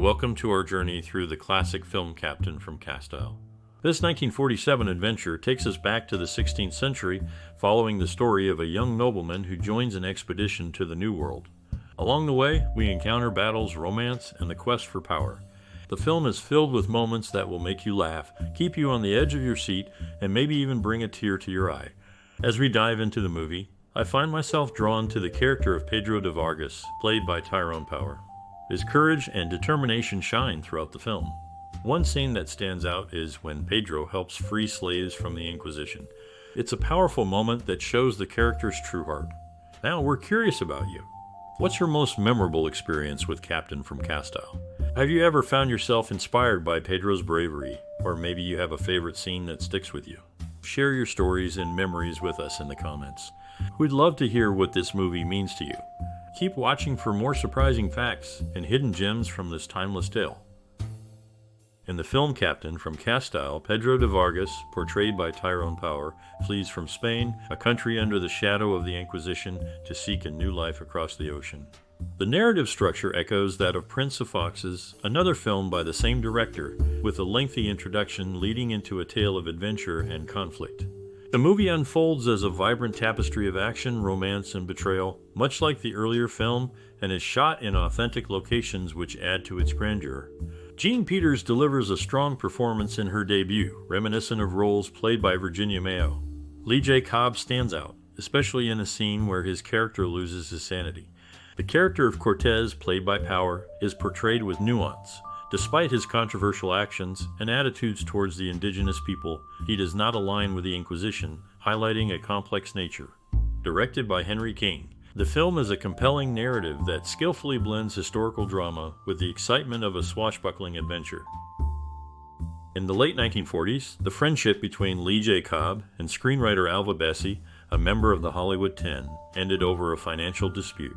Welcome to our journey through the classic film Captain from Castile. This 1947 adventure takes us back to the 16th century, following the story of a young nobleman who joins an expedition to the New World. Along the way, we encounter battles, romance, and the quest for power. The film is filled with moments that will make you laugh, keep you on the edge of your seat, and maybe even bring a tear to your eye. As we dive into the movie, I find myself drawn to the character of Pedro de Vargas, played by Tyrone. His courage and determination shine throughout the film. One scene that stands out is when Pedro helps free slaves from the Inquisition. It's a powerful moment that shows the character's true heart. Now we're curious about you. What's your most memorable experience with Captain from Castile? Have you ever found yourself inspired by Pedro's bravery? Or maybe you have a favorite scene that sticks with you? Share your stories and memories with us in the comments. We'd love to hear what this movie means to you. Keep watching for more surprising facts and hidden gems from this timeless tale. In the film Captain from Castile, Pedro de Vargas, portrayed by Tyrone, flees from Spain, a country under the shadow of the Inquisition, to seek a new life across the ocean. The narrative structure echoes that of Prince of Foxes, another film by the same director, with a lengthy introduction leading into a tale of adventure and conflict. The movie unfolds as a vibrant tapestry of action, romance, and betrayal, much like the earlier film, and is shot in authentic locations which add to its grandeur. Jean Peters delivers a strong performance in her debut, reminiscent of roles played by Virginia Mayo. Lee J. Cobb stands out, especially in a scene where his character loses his sanity. The character of Cortez, played by Power, is portrayed with nuance. Despite his controversial actions and attitudes towards the indigenous people, he does not align with the Inquisition, highlighting a complex nature. Directed by Henry King, the film is a compelling narrative that skillfully blends historical drama with the excitement of a swashbuckling adventure. In the late 1940s, the friendship between Lee J. Cobb and screenwriter Alva Bessie, a member of the Hollywood Ten, ended over a financial dispute.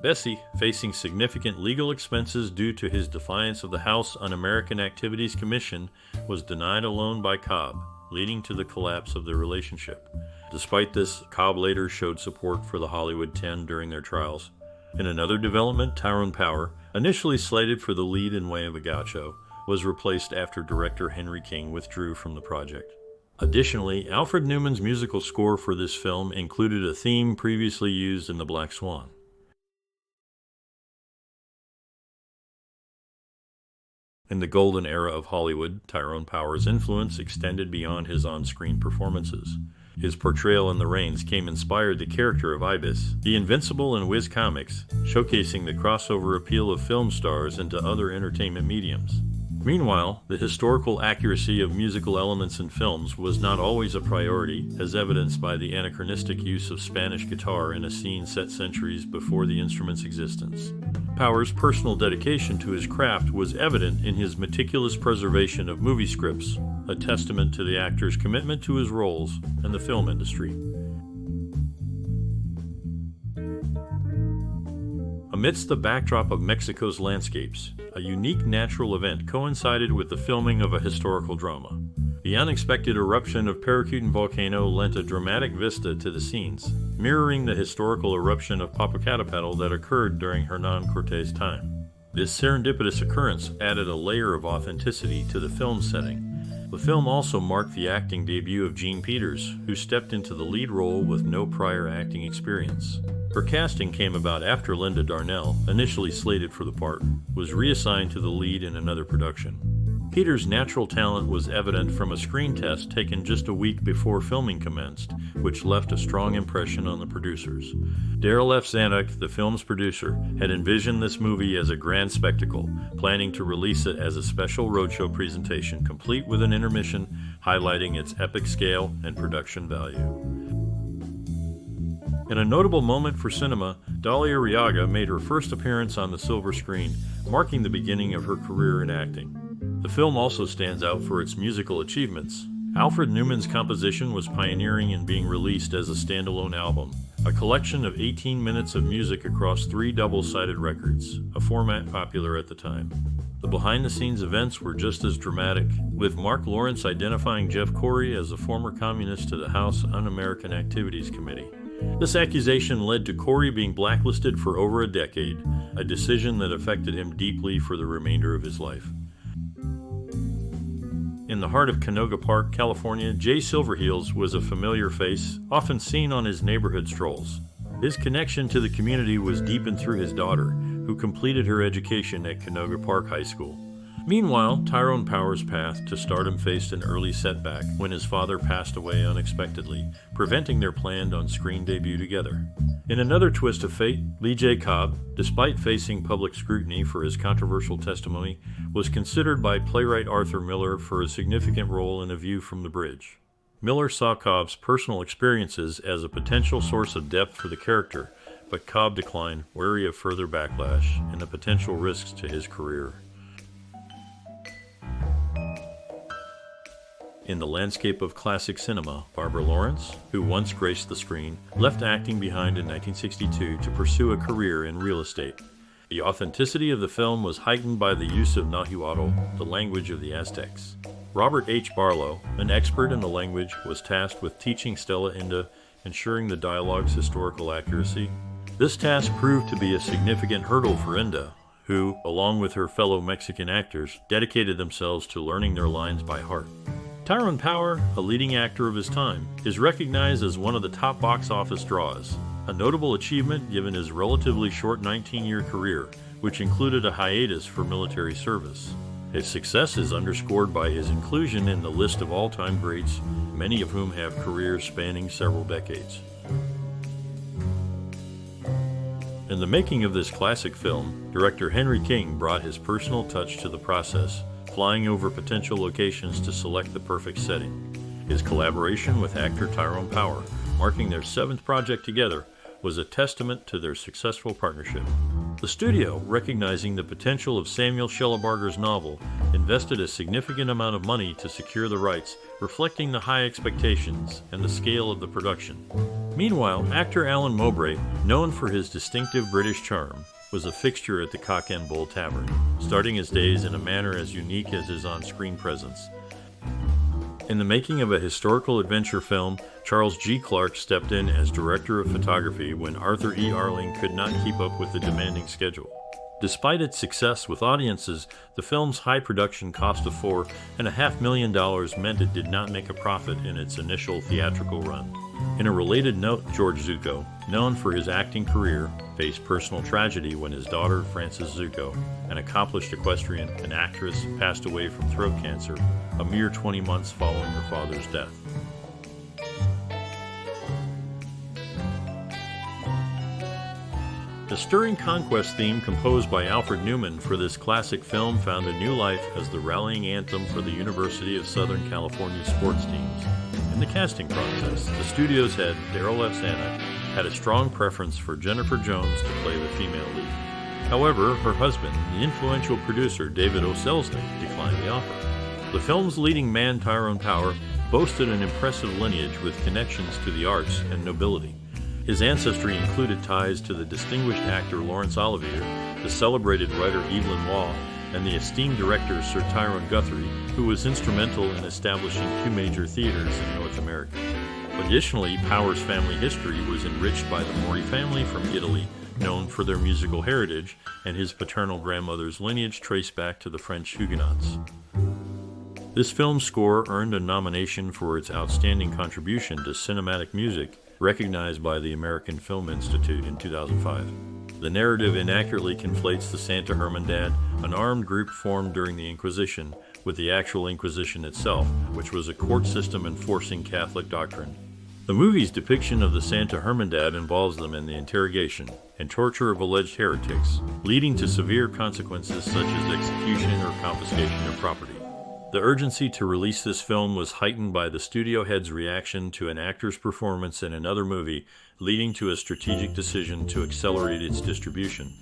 Bessie, facing significant legal expenses due to his defiance of the House Un-American Activities Commission, was denied a loan by Cobb, leading to the collapse of their relationship. Despite this, Cobb later showed support for the Hollywood Ten during their trials. In another development, Tyrone, initially slated for the lead in Way of a Gaucho, was replaced after director Henry King withdrew from the project. Additionally, Alfred Newman's musical score for this film included a theme previously used in The Black Swan. In the golden era of Hollywood, Tyrone's influence extended beyond his on-screen performances. His portrayal in The Rains inspired the character of Ibis, the Invincible in Wiz Comics, showcasing the crossover appeal of film stars into other entertainment mediums. Meanwhile, the historical accuracy of musical elements in films was not always a priority, as evidenced by the anachronistic use of Spanish guitar in a scene set centuries before the instrument's existence. Power's personal dedication to his craft was evident in his meticulous preservation of movie scripts, a testament to the actor's commitment to his roles and the film industry. Amidst the backdrop of Mexico's landscapes, a unique natural event coincided with the filming of a historical drama. The unexpected eruption of Paracutan volcano lent a dramatic vista to the scenes, mirroring the historical eruption of Popocatépetl that occurred during Hernán Cortés' time. This serendipitous occurrence added a layer of authenticity to the film setting. The film also marked the acting debut of Jean Peters, who stepped into the lead role with no prior acting experience. Her casting came about after Linda Darnell, initially slated for the part, was reassigned to the lead in another production. Peters' natural talent was evident from a screen test taken just a week before filming commenced, which left a strong impression on the producers. Darryl F. Zanuck, the film's producer, had envisioned this movie as a grand spectacle, planning to release it as a special roadshow presentation complete with an intermission highlighting its epic scale and production value. In a notable moment for cinema, Dalia Arriaga made her first appearance on the silver screen, marking the beginning of her career in acting. The film also stands out for its musical achievements. Alfred Newman's composition was pioneering in being released as a standalone album, a collection of 18 minutes of music across 3 double-sided records, a format popular at the time. The behind-the-scenes events were just as dramatic, with Marc Lawrence identifying Jeff Corey as a former communist to the House Un-American Activities Committee. This accusation led to Corio being blacklisted for over a decade, a decision that affected him deeply for the remainder of his life. In the heart of Canoga Park, California, Jay Silverheels was a familiar face, often seen on his neighborhood strolls. His connection to the community was deepened through his daughter, who completed her education at Canoga Park High School. Meanwhile, Tyrone Power's path to stardom faced an early setback when his father passed away unexpectedly, preventing their planned on-screen debut together. In another twist of fate, Lee J. Cobb, despite facing public scrutiny for his controversial testimony, was considered by playwright Arthur Miller for a significant role in A View from the Bridge. Miller saw Cobb's personal experiences as a potential source of depth for the character, but Cobb declined, wary of further backlash and the potential risks to his career. In the landscape of classic cinema, Barbara Lawrence, who once graced the screen, left acting behind in 1962 to pursue a career in real estate. The authenticity of the film was heightened by the use of Nahuatl, the language of the Aztecs. Robert H. Barlow, an expert in the language, was tasked with teaching Stella Inda, ensuring the dialogue's historical accuracy. This task proved to be a significant hurdle for Inda, who, along with her fellow Mexican actors, dedicated themselves to learning their lines by heart. Tyrone Power, a leading actor of his time, is recognized as one of the top box office draws, a notable achievement given his relatively short 19-year career, which included a hiatus for military service. His success is underscored by his inclusion in the list of all-time greats, many of whom have careers spanning several decades. In the making of this classic film, director Henry King brought his personal touch to the process, flying over potential locations to select the perfect setting. His collaboration with actor Tyrone Power, marking their 7th project together, was a testament to their successful partnership. The studio, recognizing the potential of Samuel Shellabarger's novel, invested a significant amount of money to secure the rights, reflecting the high expectations and the scale of the production. Meanwhile, actor Alan Mowbray, known for his distinctive British charm, was a fixture at the Cock and Bull Tavern, starting his days in a manner as unique as his on-screen presence. In the making of a historical adventure film, Charles G. Clarke stepped in as director of photography when Arthur E. Arling could not keep up with the demanding schedule. Despite its success with audiences, the film's high production cost of $4.5 million meant it did not make a profit in its initial theatrical run. In a related note, George Zucco, known for his acting career, faced personal tragedy when his daughter, Frances Zucco, an accomplished equestrian and actress, passed away from throat cancer a mere 20 months following her father's death. The stirring conquest theme composed by Alfred Newman for this classic film found a new life as the rallying anthem for the University of Southern California sports teams. In the casting process, the studio's head, Daryl F. Santa, had a strong preference for Jennifer Jones to play the female lead. However, her husband, the influential producer David O. Selznick, declined the offer. The film's leading man, Tyrone Power, boasted an impressive lineage with connections to the arts and nobility. His ancestry included ties to the distinguished actor Laurence Olivier, the celebrated writer Evelyn Waugh, and the esteemed director Sir Tyrone Guthrie, who was instrumental in establishing 2 major theaters in North America. Additionally, Power's family history was enriched by the Mori family from Italy, known for their musical heritage, and his paternal grandmother's lineage traced back to the French Huguenots. This film's score earned a nomination for its outstanding contribution to cinematic music, recognized by the American Film Institute in 2005. The narrative inaccurately conflates the Santa Hermandad, an armed group formed during the Inquisition, with the actual Inquisition itself, which was a court system enforcing Catholic doctrine. The movie's depiction of the Santa Hermandad involves them in the interrogation and torture of alleged heretics, leading to severe consequences such as execution or confiscation of property. The urgency to release this film was heightened by the studio head's reaction to an actor's performance in another movie, leading to a strategic decision to accelerate its distribution.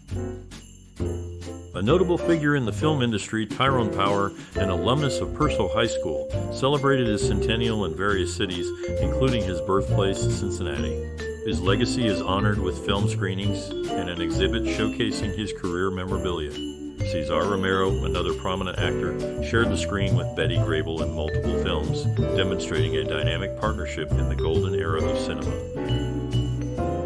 A notable figure in the film industry, Tyrone Power, an alumnus of Purcell High School, celebrated his centennial in various cities, including his birthplace, Cincinnati. His legacy is honored with film screenings and an exhibit showcasing his career memorabilia. Cesar Romero, another prominent actor, shared the screen with Betty Grable in multiple films, demonstrating a dynamic partnership in the golden era of cinema.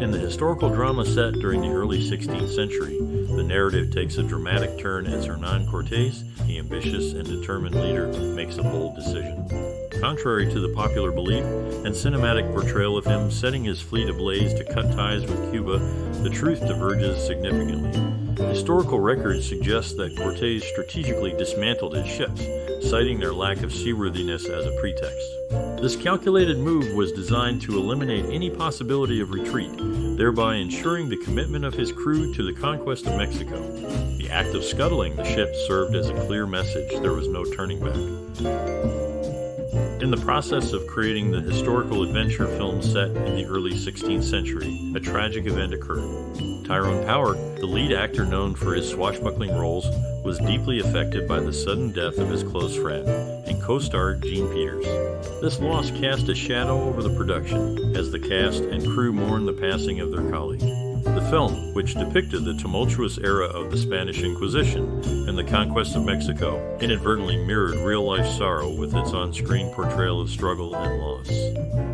In the historical drama set during the early 16th century, the narrative takes a dramatic turn as Hernando Cortez, the ambitious and determined leader, makes a bold decision. Contrary to the popular belief and cinematic portrayal of him setting his fleet ablaze to cut ties with Cuba, the truth diverges significantly. Historical records suggest that Cortez strategically dismantled his ships, citing their lack of seaworthiness as a pretext. This calculated move was designed to eliminate any possibility of retreat, thereby ensuring the commitment of his crew to the conquest of Mexico. The act of scuttling the ship served as a clear message there was no turning back. In the process of creating the historical adventure film set in the early 16th century, a tragic event occurred. Tyrone Power, the lead actor known for his swashbuckling roles, was deeply affected by the sudden death of his close friend and co-star Jean Peters. This loss cast a shadow over the production as the cast and crew mourned the passing of their colleague. The film, which depicted the tumultuous era of the Spanish Inquisition and the conquest of Mexico, inadvertently mirrored real-life sorrow with its on-screen portrayal of struggle and loss.